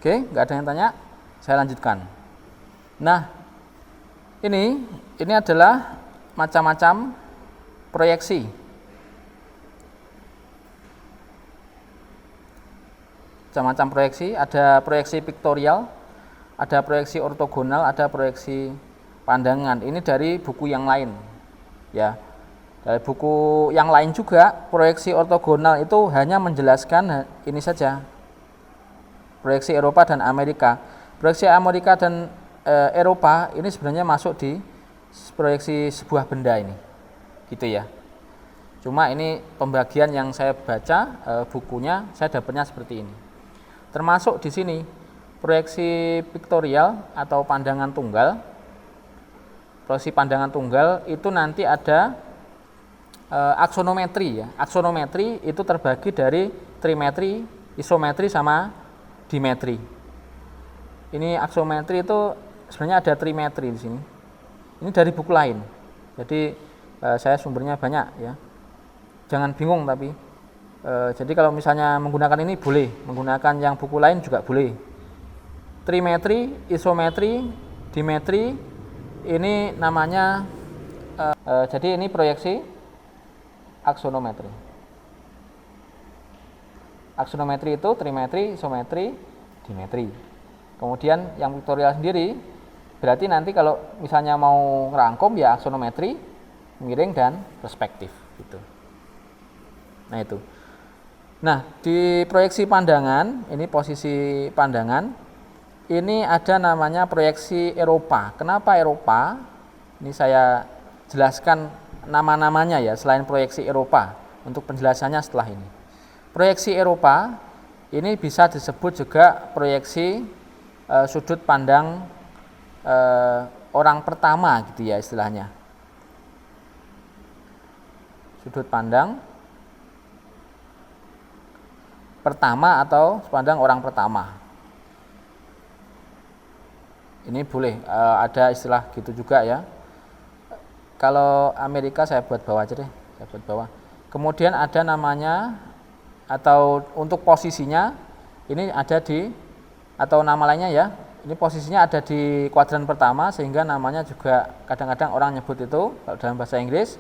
Oke, nggak ada yang tanya? Saya lanjutkan. Nah, ini adalah macam-macam proyeksi. Macam-macam proyeksi, ada proyeksi piktorial, ada proyeksi ortogonal, ada proyeksi pandangan. Ini dari buku yang lain. Ya. Dari buku yang lain juga, proyeksi ortogonal itu hanya menjelaskan ini saja. Proyeksi Eropa dan Amerika. Proyeksi Amerika dan Eropa ini sebenarnya masuk di proyeksi sebuah benda ini, gitu ya. Cuma ini pembagian yang saya baca bukunya, saya dapatnya seperti ini. Termasuk di sini proyeksi piktorial atau pandangan tunggal. Proyeksi pandangan tunggal itu nanti ada aksonometri ya. Aksonometri itu terbagi dari trimetri, isometri sama dimetri. Ini aksonometri itu sebenarnya ada trimetri di sini. Ini dari buku lain. Jadi saya sumbernya banyak ya. Jangan bingung tapi. Jadi kalau misalnya menggunakan ini boleh, menggunakan yang buku lain juga boleh. Trimetri, isometri, dimetri, ini namanya. Jadi ini proyeksi aksonometri. Aksonometri itu trimetri, isometri, dimetri. Kemudian yang piktorial sendiri berarti nanti kalau misalnya mau ngerangkum ya aksonometri, miring dan perspektif gitu. Nah itu. Nah, di proyeksi pandangan, ini posisi pandangan. Ini ada namanya proyeksi Eropa. Kenapa Eropa? Ini saya jelaskan nama-namanya ya selain proyeksi Eropa. Untuk penjelasannya setelah ini. Proyeksi Eropa ini bisa disebut juga proyeksi sudut pandang orang pertama gitu ya istilahnya. Sudut pandang pertama atau sudut pandang orang pertama. Ini boleh ada istilah gitu juga ya. Kalau Amerika saya buat bawah aja deh, saya buat bawah. Kemudian ada namanya atau untuk posisinya ini ada di atau nama lainnya ya. Ini posisinya ada di kuadran pertama sehingga namanya juga kadang-kadang orang nyebut itu kalau dalam bahasa Inggris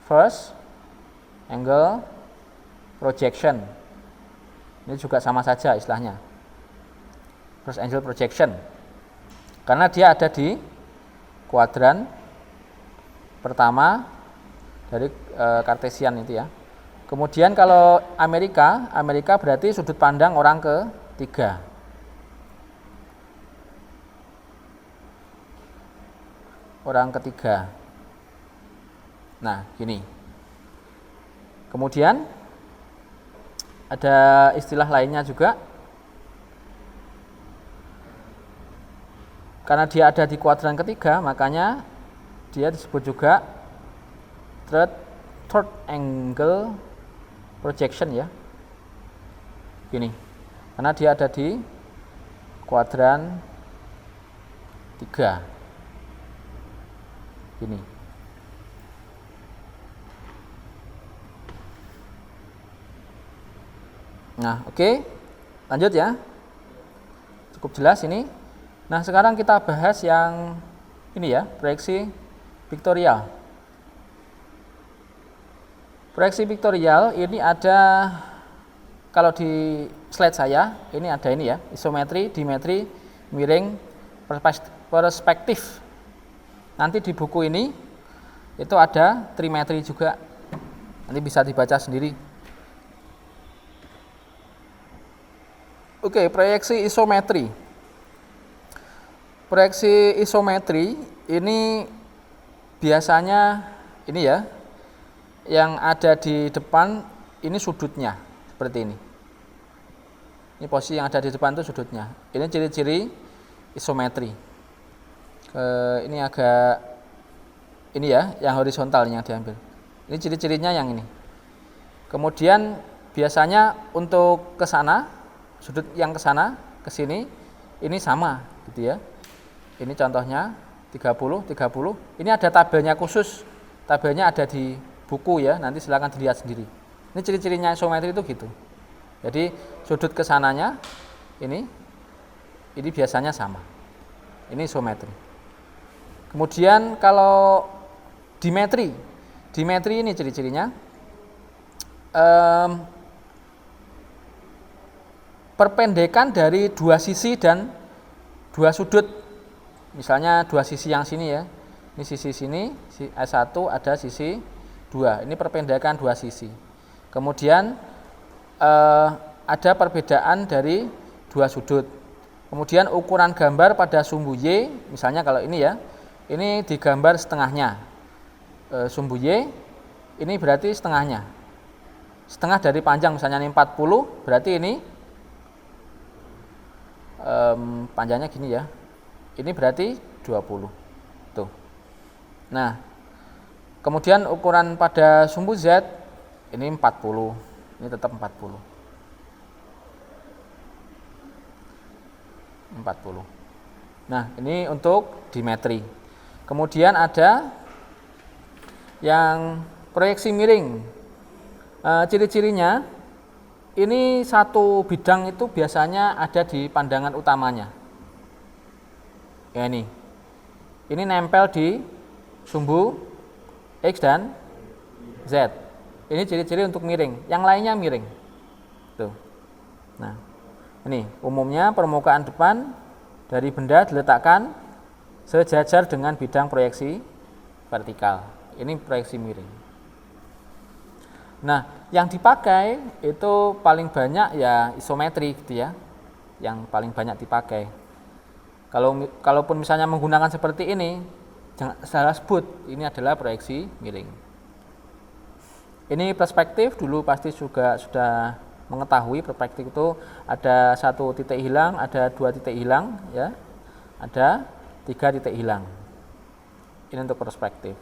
first angle projection. Ini juga sama saja istilahnya. First angle projection. Karena dia ada di kuadran pertama dari Kartesian itu ya. Kemudian kalau Amerika berarti sudut pandang orang ketiga. Orang ketiga. Nah, gini. Kemudian ada istilah lainnya juga. Karena dia ada di kuadran ketiga, makanya dia disebut juga third angle projection ya. Gini. Karena dia ada di kuadran 3. Gini. Nah, oke. Lanjut ya. Cukup jelas ini. Nah, sekarang kita bahas yang ini ya, proyeksi piktorial. Proyeksi piktorial ini ada, kalau di slide saya, ini ada ini ya, isometri, dimetri, miring, perspektif. Nanti di buku ini, itu ada trimetri juga. Nanti bisa dibaca sendiri. Oke, proyeksi isometri. Proyeksi isometri ini biasanya ini ya, yang ada di depan ini sudutnya seperti ini. Ini posisi yang ada di depan itu sudutnya. Ini ciri-ciri isometri. Ini agak ini ya, yang horizontal yang diambil. Ini ciri-cirinya yang ini. Kemudian biasanya untuk ke sana, sudut yang ke sana, ke sini ini sama gitu ya. Ini contohnya 30. Ini ada tabelnya khusus. Tabelnya ada di buku ya, nanti silakan dilihat sendiri. Ini ciri-cirinya isometri itu gitu. Jadi sudut kesananya ini ini biasanya sama. Ini isometri. Kemudian kalau dimetri ini ciri-cirinya perpendekan dari dua sisi dan dua sudut. Misalnya dua sisi yang sini ya, ini sisi sini, S1 ada sisi 2, ini perpendekan dua sisi. Kemudian ada perbedaan dari dua sudut. Kemudian ukuran gambar pada sumbu Y, misalnya kalau ini ya, ini digambar setengahnya. Sumbu Y, ini berarti setengahnya. Setengah dari panjang, misalnya ini 40, berarti ini panjangnya gini ya. Ini berarti 20. Tuh. Nah, kemudian ukuran pada sumbu Z, ini 40. Ini tetap 40. 40. Nah, ini untuk dimetri. Kemudian ada yang proyeksi miring. Ciri-cirinya, ini satu bidang itu biasanya ada di pandangan utamanya. Ya ini nempel di sumbu X dan Z. Ini ciri-ciri untuk miring. Yang lainnya miring. Tuh. Nah, ini umumnya permukaan depan dari benda diletakkan sejajar dengan bidang proyeksi vertikal. Ini proyeksi miring. Nah, yang dipakai itu paling banyak ya isometri gitu ya. Yang paling banyak dipakai. Kalaupun misalnya menggunakan seperti ini, jangan salah sebut ini adalah proyeksi miring. Ini perspektif, dulu pasti juga sudah mengetahui perspektif itu ada 1 titik hilang, ada 2 titik hilang, ya, ada 3 titik hilang. Ini untuk perspektif.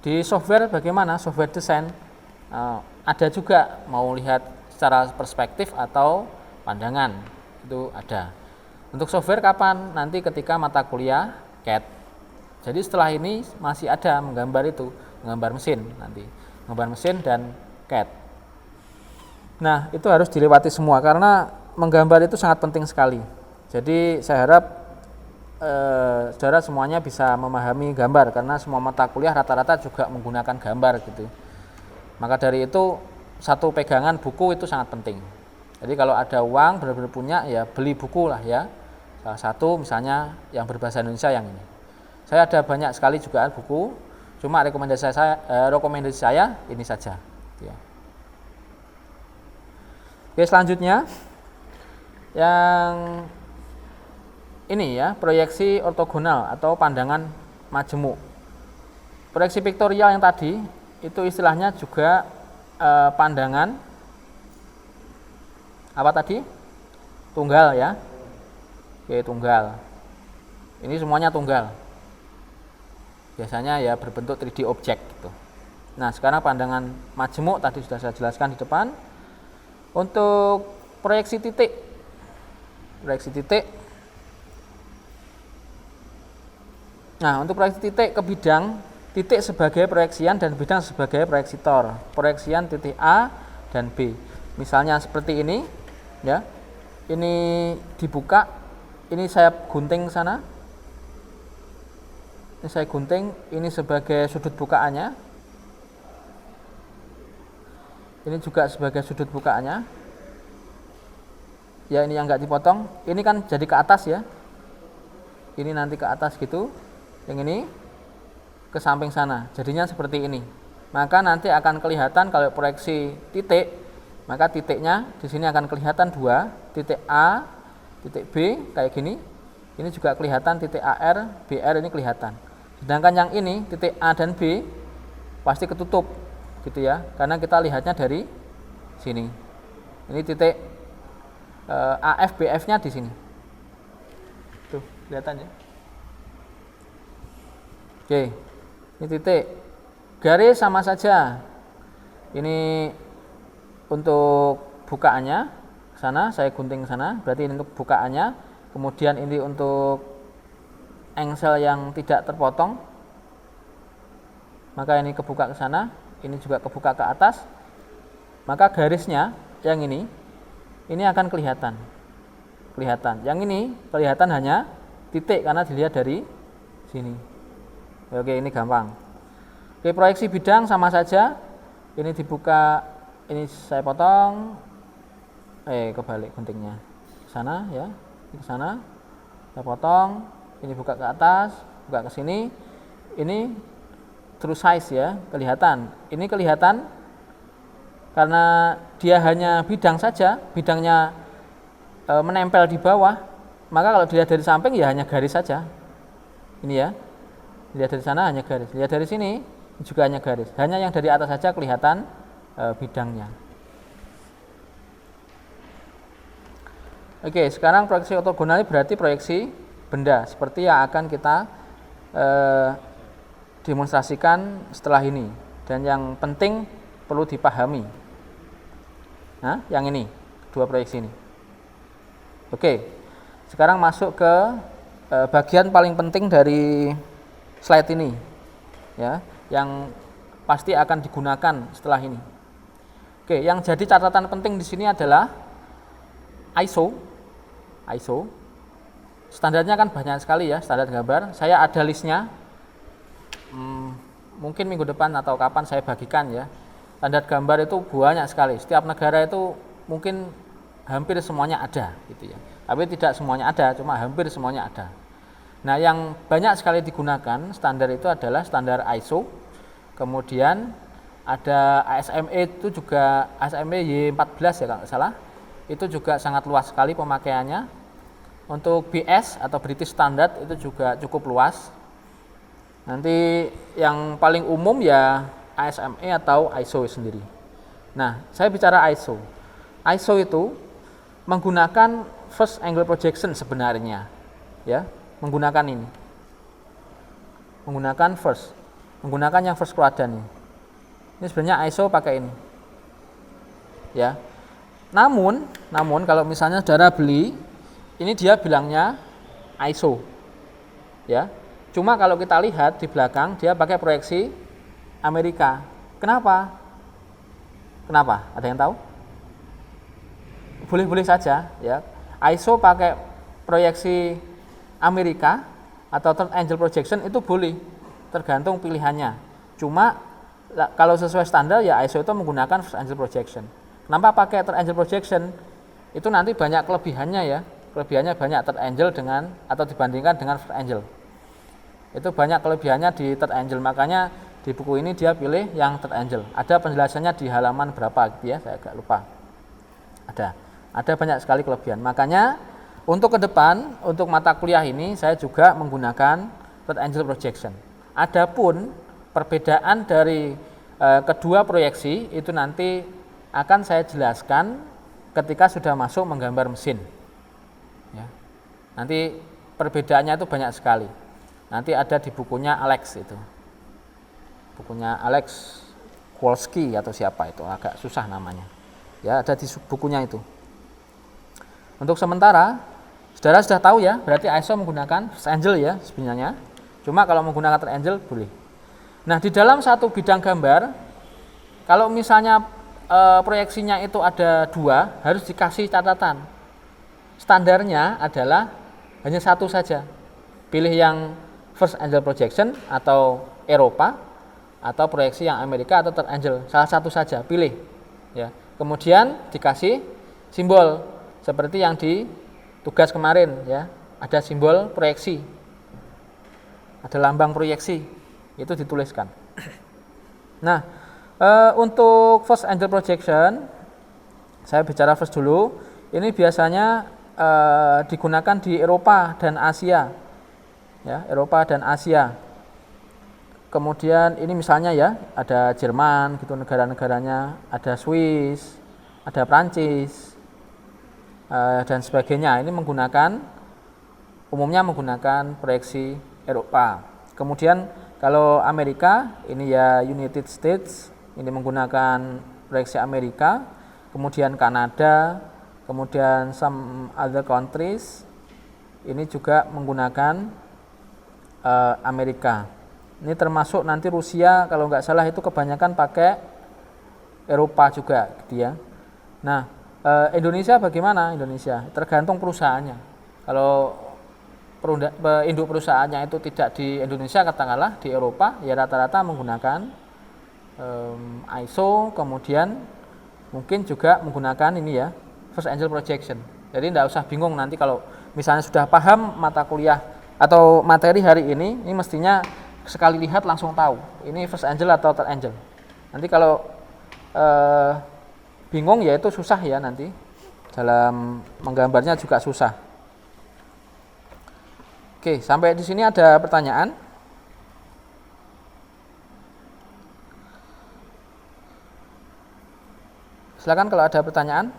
Di software bagaimana? Software desain ada juga mau lihat secara perspektif atau pandangan, itu ada. Untuk software kapan? Nanti ketika mata kuliah CAD. Jadi setelah ini masih ada menggambar itu, menggambar mesin nanti, menggambar mesin dan CAD. Nah, itu harus dilewati semua karena menggambar itu sangat penting sekali. Jadi saya harap saudara semuanya bisa memahami gambar karena semua mata kuliah rata-rata juga menggunakan gambar gitu. Maka dari itu satu pegangan buku itu sangat penting. Jadi kalau ada uang benar-benar punya ya beli buku lah ya. Salah satu misalnya yang berbahasa Indonesia yang ini. Saya ada banyak sekali juga buku, cuma rekomendasi saya ini saja. Ya. Oke, selanjutnya yang ini ya, proyeksi ortogonal atau pandangan majemuk. Proyeksi piktorial yang tadi itu istilahnya juga pandangan apa tadi? Tunggal ya. Oke, tunggal. Ini semuanya tunggal. Biasanya ya berbentuk 3D objek gitu. Nah, sekarang pandangan majemuk tadi sudah saya jelaskan di depan. Untuk proyeksi titik, nah untuk proyeksi titik ke bidang, titik sebagai proyeksian dan bidang sebagai proyeksitor, proyeksian titik A dan B. Misalnya seperti ini, ya, ini dibuka, ini saya gunting sana, ini saya gunting, ini sebagai sudut bukaannya. Ini juga sebagai sudut bukaannya. Ya, ini yang enggak dipotong. Ini kan jadi ke atas ya. Ini nanti ke atas gitu. Yang ini ke samping sana. Jadinya seperti ini. Maka nanti akan kelihatan kalau proyeksi titik, maka titiknya di sini akan kelihatan 2, titik A, titik B kayak gini. Ini juga kelihatan titik AR, BR ini kelihatan. Sedangkan yang ini titik A dan B pasti ketutup. Gitu ya, karena kita lihatnya dari sini. Ini titik AF BF-nya di sini. Tuh, kelihatan ya. Oke. Ini titik. Garis sama saja. Ini untuk bukaannya sana, saya gunting sana, berarti ini untuk bukaannya. Kemudian ini untuk engsel yang tidak terpotong. Maka ini kebuka ke sana. Ini juga kebuka ke atas, maka garisnya yang ini akan kelihatan. kelihatan. Yang ini kelihatan hanya titik karena dilihat dari sini. Oke, ini gampang. Oke, proyeksi bidang sama saja. Ini dibuka, ini saya potong. Kebalik guntingnya. Ke sana ya. Ke sana. Saya potong. Ini buka ke atas, buka ke sini. Ini true size ya, kelihatan. Ini kelihatan karena dia hanya bidang saja, bidangnya menempel di bawah, maka kalau dilihat dari samping ya hanya garis saja. Ini ya, lihat dari sana hanya garis, lihat dari sini juga hanya garis, hanya yang dari atas saja kelihatan bidangnya. Oke, sekarang proyeksi ortogonal ini berarti proyeksi benda seperti yang akan kita demonstrasikan setelah ini, dan yang penting perlu dipahami. Nah, yang ini, dua proyeksi ini. Oke, sekarang masuk ke bagian paling penting dari slide ini, ya, yang pasti akan digunakan setelah ini. Oke, yang jadi catatan penting di sini adalah ISO. Standarnya kan banyak sekali ya, standar gambar. Saya ada listnya. Mungkin minggu depan atau kapan saya bagikan ya. Standar gambar itu banyak sekali. Setiap negara itu mungkin hampir semuanya ada gitu ya. Tapi tidak semuanya ada, cuma hampir semuanya ada. Nah, yang banyak sekali digunakan standar itu adalah standar ISO. Kemudian ada ASME itu juga, ASME Y14 ya kalau nggak salah. Itu juga sangat luas sekali pemakaiannya. Untuk BS atau British Standard itu juga cukup luas. Nanti yang paling umum ya ASME atau ISO sendiri. Nah, saya bicara ISO. ISO itu menggunakan first angle projection sebenarnya, ya, menggunakan ini, menggunakan yang first quadrant ini. Ini sebenarnya ISO pakai ini, ya. Namun kalau misalnya saudara beli, ini dia bilangnya ISO, ya. Cuma kalau kita lihat di belakang dia pakai proyeksi Amerika. Kenapa? Ada yang tahu? Boleh-boleh saja, ya. ISO pakai proyeksi Amerika atau third angle projection itu boleh, tergantung pilihannya. Cuma kalau sesuai standar ya ISO itu menggunakan first angle projection. Kenapa pakai third angle projection? Itu nanti banyak kelebihannya ya. Kelebihannya banyak third angle dengan atau dibandingkan dengan first angle. Itu banyak kelebihannya di third angle, makanya di buku ini dia pilih yang third angle. Ada penjelasannya di halaman berapa gitu ya, saya agak lupa. Ada banyak sekali kelebihan. Makanya untuk ke depan, untuk mata kuliah ini saya juga menggunakan third angle projection. Adapun perbedaan dari kedua proyeksi itu nanti akan saya jelaskan ketika sudah masuk menggambar mesin. Ya. Nanti perbedaannya itu banyak sekali. Nanti ada di bukunya Alex itu. Bukunya Alex Kowalski atau siapa itu, agak susah namanya. Ya, ada di bukunya itu. Untuk sementara, saudara sudah tahu ya, berarti ISO menggunakan first angle ya sebenarnya. Cuma kalau menggunakan third angle boleh. Nah, di dalam satu bidang gambar, kalau misalnya proyeksinya itu ada dua, harus dikasih catatan. Standarnya adalah hanya satu saja. Pilih yang first angle projection atau Eropa, atau proyeksi yang Amerika atau third angle, salah satu saja pilih. Ya. Kemudian dikasih simbol seperti yang di tugas kemarin ya, ada simbol proyeksi, ada lambang proyeksi, itu dituliskan. Nah, untuk first angle projection, saya bicara first dulu. Ini biasanya digunakan di Eropa dan Asia, ya, Eropa dan Asia. Kemudian ini misalnya ya, ada Jerman gitu negara-negaranya, ada Swiss, ada Prancis, dan sebagainya. Ini umumnya menggunakan proyeksi Eropa. Kemudian kalau Amerika, ini ya United States, ini menggunakan proyeksi Amerika. Kemudian Kanada, kemudian some other countries, ini juga menggunakan Amerika. Ini termasuk nanti Rusia, kalau nggak salah itu kebanyakan pakai Eropa juga gitu ya. Nah, Indonesia bagaimana? Indonesia tergantung perusahaannya. Kalau induk perusahaannya itu tidak di Indonesia, katakanlah di Eropa, ya rata-rata menggunakan ISO, kemudian mungkin juga menggunakan ini ya, first angle projection. Jadi tidak usah bingung nanti kalau misalnya sudah paham mata kuliah atau materi hari ini mestinya sekali lihat langsung tahu ini first angle atau third angle. Nanti kalau bingung ya itu susah ya, nanti dalam menggambarnya juga susah. Oke, sampai di sini ada pertanyaan? Silakan kalau ada pertanyaan.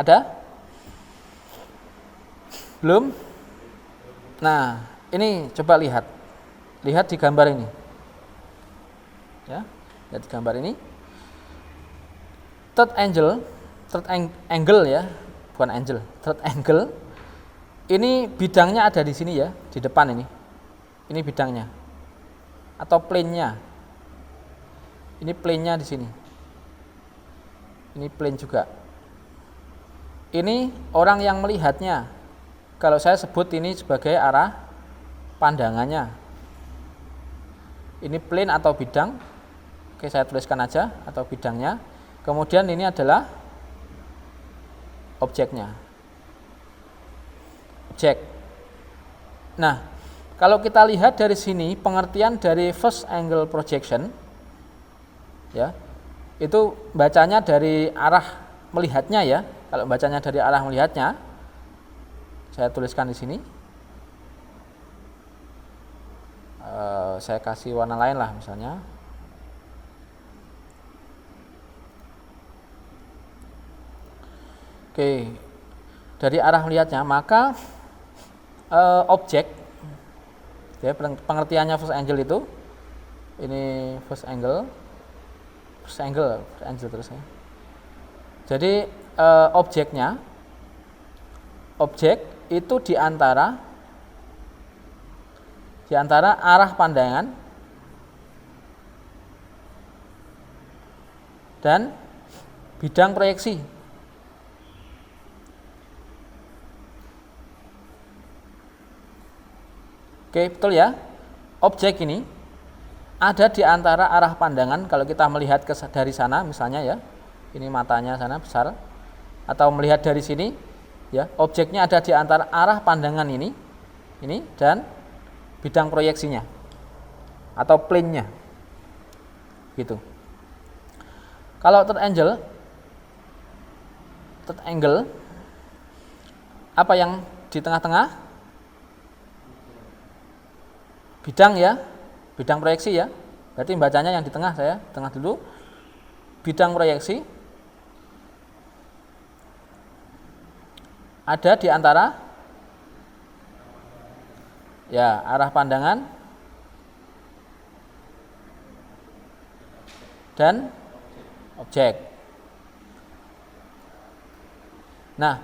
Ada? Belum? Nah, ini coba lihat di gambar ini. Ya, lihat di gambar ini. Third angle ya, bukan angle. Third angle. Ini bidangnya ada di sini ya, di depan ini. Ini bidangnya. Atau plane-nya. Ini plane-nya di sini. Ini plane juga. Ini orang yang melihatnya. Kalau saya sebut ini sebagai arah pandangannya. Ini plane atau bidang. Oke, saya tuliskan aja, atau bidangnya. Kemudian ini adalah objeknya. Objek. Nah, kalau kita lihat dari sini, pengertian dari first angle projection, ya, itu bacanya dari arah melihatnya ya. Kalau bacanya dari arah melihatnya, saya tuliskan di sini. Saya kasih warna lain lah misalnya. Oke, dari arah melihatnya, maka objek, ya, pengertiannya first angle itu, ini first angle terus ya. Jadi objek itu di antara arah pandangan dan bidang proyeksi. Oke, betul ya. Objek ini ada di antara arah pandangan. Kalau kita melihat dari sana misalnya ya, ini matanya sana besar, atau melihat dari sini ya, objeknya ada di antara arah pandangan ini dan bidang proyeksinya atau plane-nya gitu. Kalau third angle apa yang di tengah-tengah? Bidang ya, bidang proyeksi ya. Berarti bacanya yang di tengah, saya tengah dulu. Bidang proyeksi ada di antara ya arah pandangan dan objek. Nah,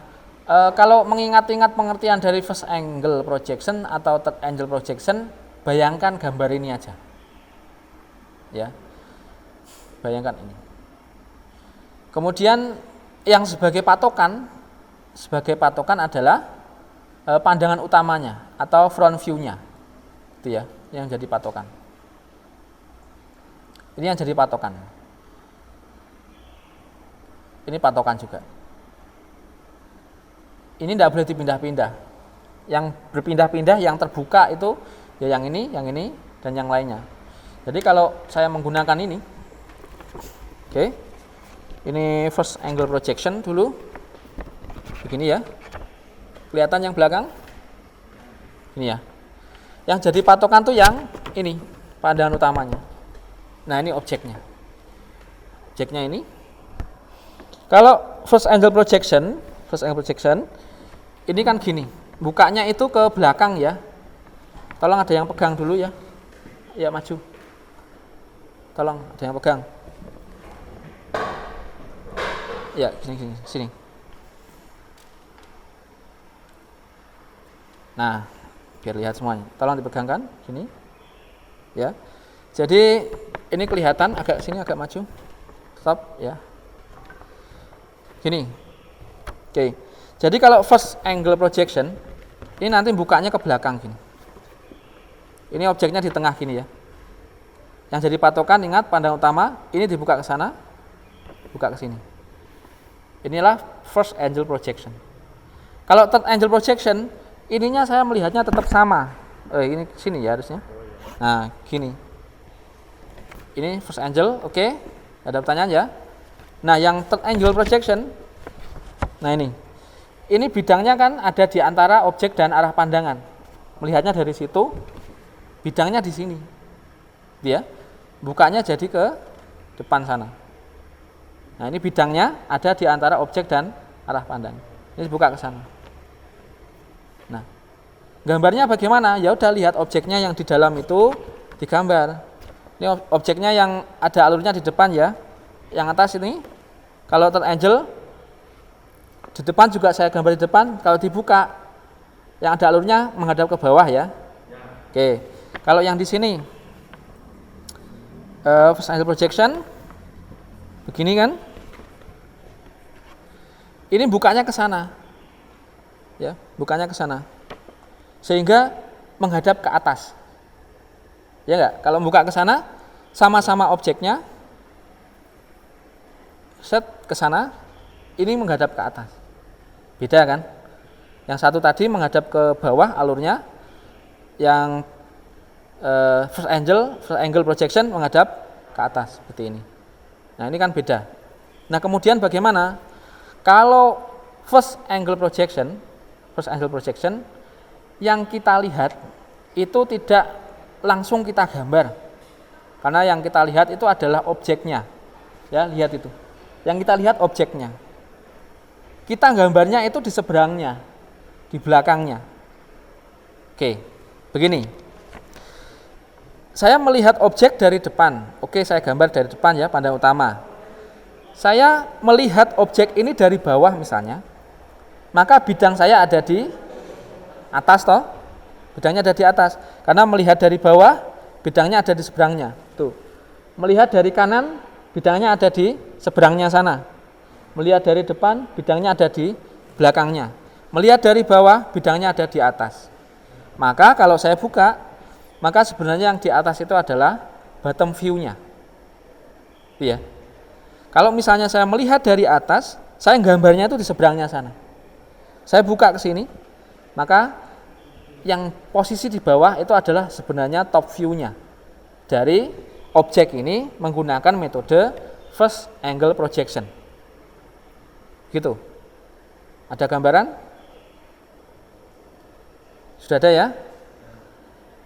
kalau mengingat-ingat pengertian dari first angle projection atau third angle projection, bayangkan gambar ini aja. Ya. Bayangkan ini. Kemudian yang sebagai patokan adalah pandangan utamanya atau front view-nya. Itu ya, yang jadi patokan. Ini yang jadi patokan. Ini patokan juga. Ini tidak boleh dipindah-pindah. Yang berpindah-pindah, yang terbuka itu ya yang ini, dan yang lainnya. Jadi kalau saya menggunakan ini, oke, ini first angle projection dulu, begini ya. Kelihatan yang belakang? Ini ya. Yang jadi patokan tuh yang ini, pandangan utamanya. Nah ini objeknya. Objeknya ini. Kalau first angle projection, ini kan gini, bukanya itu ke belakang ya. Tolong ada yang pegang dulu ya. Ya maju. Tolong ada yang pegang. Ya sini. Nah, biar lihat semuanya. Tolong dipegangkan sini. Ya. Jadi ini kelihatan agak sini, agak maju. Stop ya. Gini. Oke. Jadi kalau first angle projection ini nanti bukanya ke belakang gini. Ini objeknya di tengah gini ya. Yang jadi patokan ingat pandang utama ini dibuka ke sana, buka ke sini. Inilah first angle projection. Kalau third angle projection, ininya saya melihatnya tetap sama. Ini sini ya harusnya. Nah, gini. Ini first angle, oke. Ada pertanyaan ya? Nah, yang third angle projection, nah ini. Ini bidangnya kan ada di antara objek dan arah pandangan. Melihatnya dari situ, bidangnya di sini. Ya. Bukanya jadi ke depan sana. Nah, ini bidangnya ada di antara objek dan arah pandang. Ini buka ke sana. Nah, gambarnya bagaimana? Ya udah lihat objeknya yang di dalam itu digambar. Ini objeknya yang ada alurnya di depan ya. Yang atas ini kalau third angle di depan juga saya gambar di depan. Kalau dibuka yang ada alurnya menghadap ke bawah ya. Oke. Kalau yang di sini first angle projection begini kan? Ini bukanya ke sana. Ya, bukanya ke sana. Sehingga menghadap ke atas. Ya enggak? Kalau buka ke sana sama-sama objeknya set ke sana, ini menghadap ke atas. Beda kan? Yang satu tadi menghadap ke bawah alurnya, yang first angle projection menghadap ke atas seperti ini. Nah, ini kan beda. Nah, kemudian bagaimana kalau first angle projection yang kita lihat itu tidak langsung kita gambar. Karena yang kita lihat itu adalah objeknya. Ya, lihat itu. Yang kita lihat objeknya. Kita gambarnya itu di seberangnya, di belakangnya. Oke, begini. Saya melihat objek dari depan. Oke, saya gambar dari depan ya, pandang utama. Saya melihat objek ini dari bawah misalnya. Maka bidang saya ada di atas toh. Bidangnya ada di atas. Karena melihat dari bawah, bidangnya ada di seberangnya. Tuh. Melihat dari kanan, bidangnya ada di seberangnya sana. Melihat dari depan, bidangnya ada di belakangnya. Melihat dari bawah, bidangnya ada di atas. Maka kalau saya buka, maka sebenarnya yang di atas itu adalah bottom view-nya. Iya. Kalau misalnya saya melihat dari atas, saya gambarnya itu di seberangnya sana. Saya buka ke sini, maka yang posisi di bawah itu adalah sebenarnya top view-nya dari objek ini menggunakan metode first angle projection. Gitu. Ada gambaran? Sudah ada ya?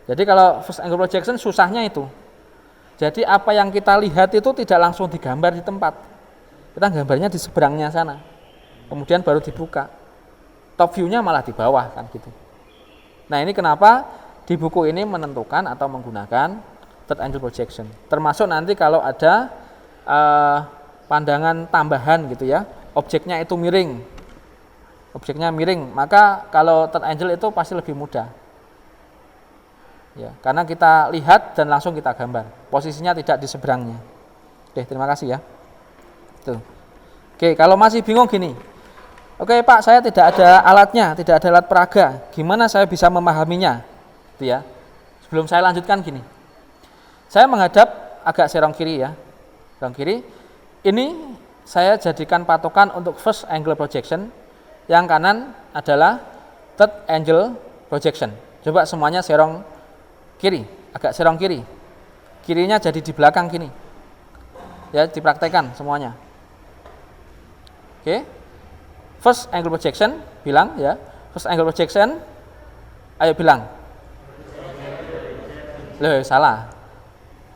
Jadi kalau first angle projection susahnya itu. Jadi apa yang kita lihat itu tidak langsung digambar di tempat. Kita gambarnya di seberangnya sana. Kemudian baru dibuka. Top view-nya malah di bawah kan gitu. Nah, ini kenapa di buku ini menentukan atau menggunakan third angle projection. Termasuk nanti kalau ada pandangan tambahan gitu ya. Objeknya itu miring. Objeknya miring, maka kalau third angle itu pasti lebih mudah. Ya, karena kita lihat dan langsung kita gambar. Posisinya tidak di seberangnya. Oke, terima kasih ya. Tuh. Oke, kalau masih bingung gini. Oke, Pak, saya tidak ada alatnya, tidak ada alat peraga. Gimana saya bisa memahaminya? Itu ya. Sebelum saya lanjutkan gini. Saya menghadap agak serong kiri ya. Serong kiri. Ini saya jadikan patokan untuk first angle projection. Yang kanan adalah third angle projection. Coba semuanya serong kiri, agak serong kiri. Kirinya jadi di belakang gini. Ya, dipraktekkan semuanya. Oke. First angle projection, bilang ya. First angle projection. Ayo bilang. Loh, salah.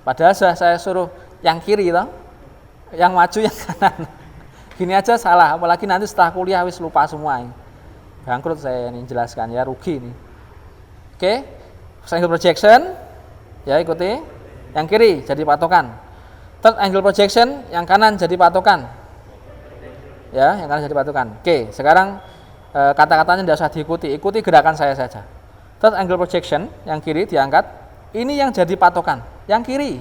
Padahal saya suruh yang kiri toh. Yang maju yang kanan. Gini aja salah, apalagi nanti setelah kuliah wis lupa semua. Bangkrut saya ini jelaskan ya, rugi ini. Oke. First angle projection, ya ikuti. Yang kiri jadi patokan. Third angle projection, yang kanan jadi patokan. Ya, yang kanan jadi patokan. Oke, sekarang kata-katanya tidak usah diikuti, ikuti gerakan saya saja. Third angle projection, yang kiri diangkat. Ini yang jadi patokan, yang kiri.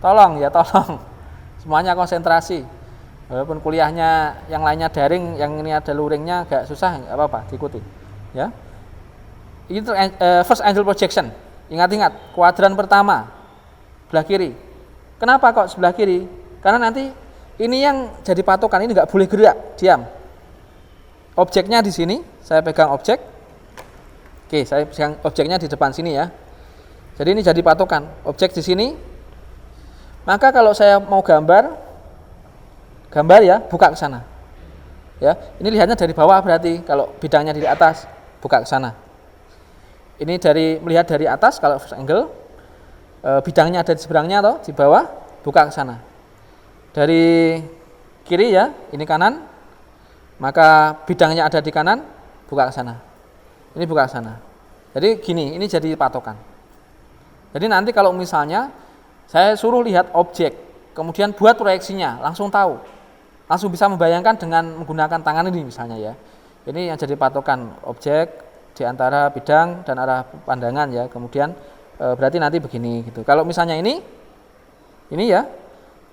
Tolong ya, tolong. semuanya konsentrasi. Walaupun kuliahnya yang lainnya daring, yang ini ada luringnya agak susah, nggak apa-apa, diikuti. Ya. Itu first angle projection. Ingat-ingat, kuadran pertama sebelah kiri. Kenapa kok sebelah kiri? Karena nanti ini yang jadi patokan, ini nggak boleh gerak, diam. Objeknya di sini, saya pegang objek. Oke, saya pegang objeknya di depan sini ya. Jadi ini jadi patokan, objek di sini. Maka kalau saya mau gambar ya, buka ke sana. Ya, ini lihatnya dari bawah berarti kalau bidangnya di atas, buka ke sana. Ini melihat dari atas kalau first angle, bidangnya ada di seberangnya atau di bawah, buka ke sana. Dari kiri ya, ini kanan, maka bidangnya ada di kanan, buka ke sana. Ini buka ke sana. Jadi gini, ini jadi patokan. Jadi nanti kalau misalnya saya suruh lihat objek, kemudian buat proyeksinya, langsung tahu. Langsung bisa membayangkan dengan menggunakan tangan ini misalnya ya. Ini yang jadi patokan objek di antara bidang dan arah pandangan ya. Kemudian berarti nanti begini gitu. Kalau misalnya ini ya,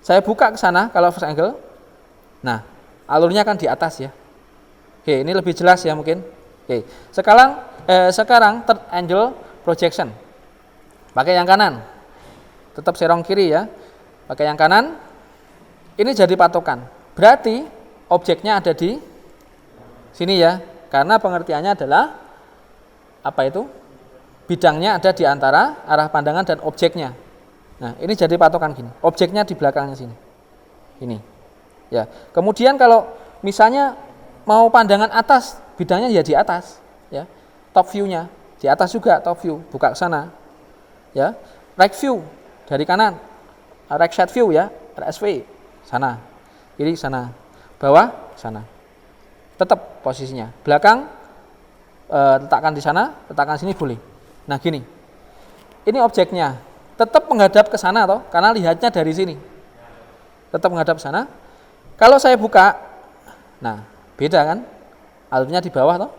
saya buka ke sana kalau first angle. Nah, alurnya kan di atas ya. Oke, ini lebih jelas ya mungkin. Oke, sekarang third angle projection. Pakai yang kanan. Tetap serong kiri ya. Pakai yang kanan. Ini jadi patokan. Berarti objeknya ada di sini ya. Karena pengertiannya adalah apa itu? Bidangnya ada di antara arah pandangan dan objeknya. Nah, ini jadi patokan gini. Objeknya di belakangnya sini. Ini. Ya. Kemudian kalau misalnya mau pandangan atas, bidangnya ya di atas, ya. Top view-nya di atas juga top view, buka ke sana. Ya. Right view dari kanan. Right side view ya, RSV sana. Kiri sana. Bawah sana. Tetap posisinya. Belakang letakkan di sana, letakkan sini boleh. Nah, gini. Ini objeknya. Tetap menghadap ke sana toh, karena lihatnya dari sini. Tetap menghadap ke sana. Kalau saya buka, nah beda kan? Alurnya di bawah toh?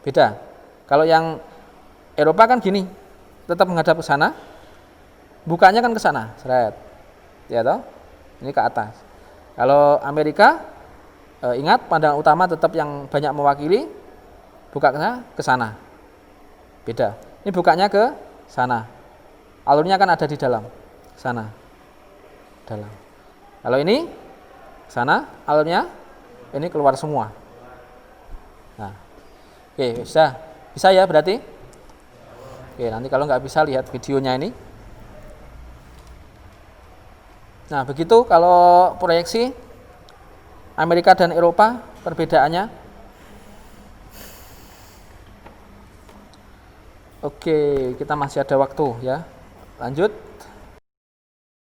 Beda. Kalau yang Eropa kan gini, tetap menghadap ke sana. Bukanya kan ke sana, seret. Ya toh? Ini ke atas. Kalau Amerika, ingat pandangan utama tetap yang banyak mewakili, buka ke sana. Beda. Ini bukanya ke sana. Alurnya kan ada di dalam, sana, dalam. Kalau ini, sana, alurnya, ini keluar semua. Nah, oke, bisa ya berarti. Oke, nanti kalau nggak bisa lihat videonya ini. Nah, begitu kalau proyeksi Amerika dan Eropa perbedaannya. Oke, kita masih ada waktu ya. Lanjut.